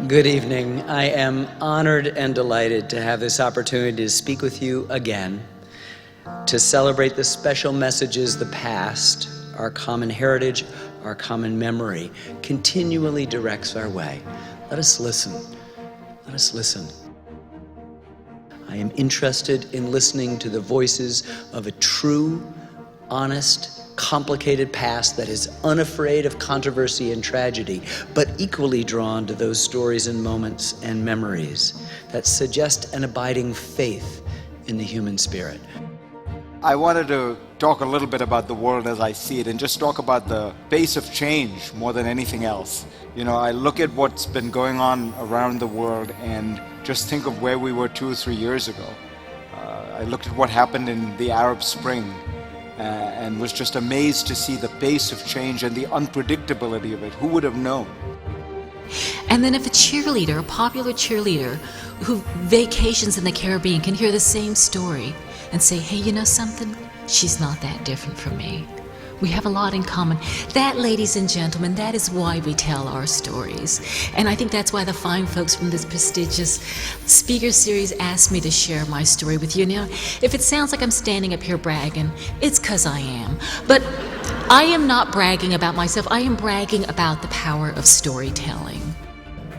Good evening. I am honored and delighted to have this opportunity to speak with you again, to celebrate the special messages the past, our common heritage, our common memory, continually directs our way. Let us listen. Let us listen. I am interested in listening to the voices of a true, honest, complicated past that is unafraid of controversy and tragedy, but equally drawn to those stories and moments and memories that suggest an abiding faith in the human spirit. I wanted to talk a little bit about the world as I see it and just talk about the pace of change more than anything else. You know, I look at what's been going on around the world and just think of where we were 2 or 3 years ago. I looked at what happened in the Arab Spring and was just amazed to see the pace of change and the unpredictability of it. Who would have known? And then if a popular cheerleader who vacations in the Caribbean can hear the same story and say, hey, you know something? She's not that different from me. We have a lot in common. That, ladies and gentlemen, that is why we tell our stories. And I think that's why the fine folks from this prestigious speaker series asked me to share my story with you. Now, if it sounds like I'm standing up here bragging, it's 'cause I am. But I am not bragging about myself. I am bragging about the power of storytelling.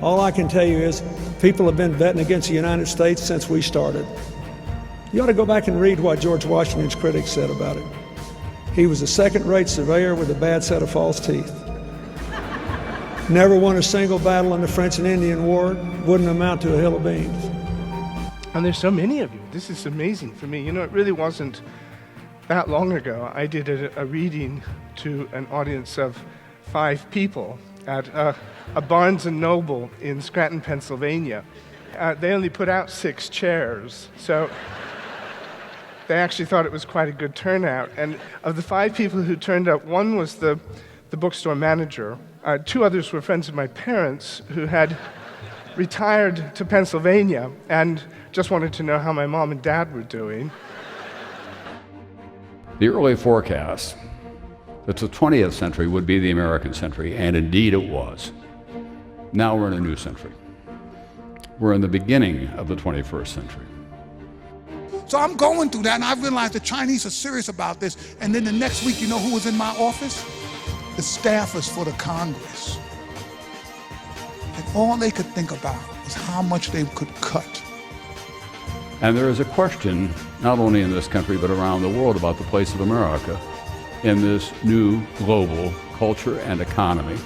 All I can tell you is people have been betting against the United States since we started. You ought to go back and read what George Washington's critics said about it. He was a second-rate surveyor with a bad set of false teeth. Never won a single battle in the French and Indian War, wouldn't amount to a hill of beans. And there's so many of you. This is amazing for me. You know, it really wasn't that long ago. I did a reading to an audience of 5 people at a Barnes & Noble in Scranton, Pennsylvania. They only put out 6 chairs, so they actually thought it was quite a good turnout. And of the 5 people who turned up, one was the bookstore manager. 2 others were friends of my parents who had retired to Pennsylvania and just wanted to know how my mom and dad were doing. The early forecast that the 20th century would be the American century, and indeed it was. Now we're in a new century. We're in the beginning of the 21st century. So I'm going through that, and I realized the Chinese are serious about this. And then the next week, you know who was in my office? The staffers for the Congress. And all they could think about was how much they could cut. And there is a question, not only in this country, but around the world, about the place of America in this new global culture and economy,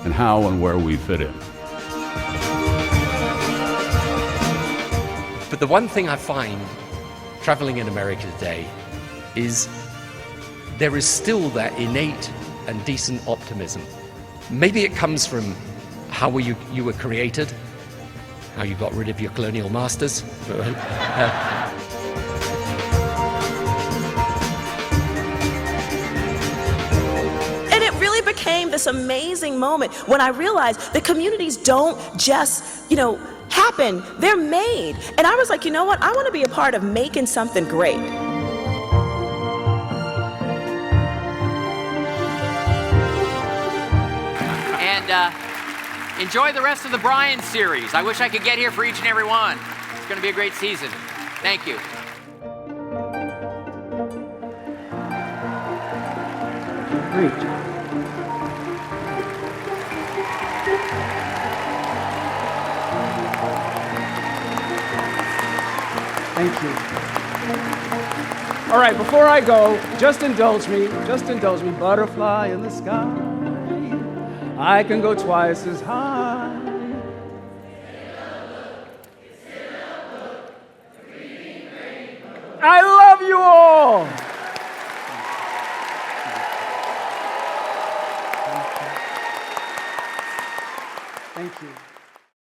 and how and where we fit in. But the one thing I find traveling in America today is there is still that innate and decent optimism. Maybe it comes from how you were created, how you got rid of your colonial masters. And it really became this amazing moment when I realized that communities don't just, happen, they're made. And I was like, you know what? I want to be a part of making something great. And enjoy the rest of the Bryan Series. I wish I could get here for each and every one. It's going to be a great season. Thank you. Great. Thank you. All right, before I go, just indulge me, butterfly in the sky. I can go twice as high. I love you all.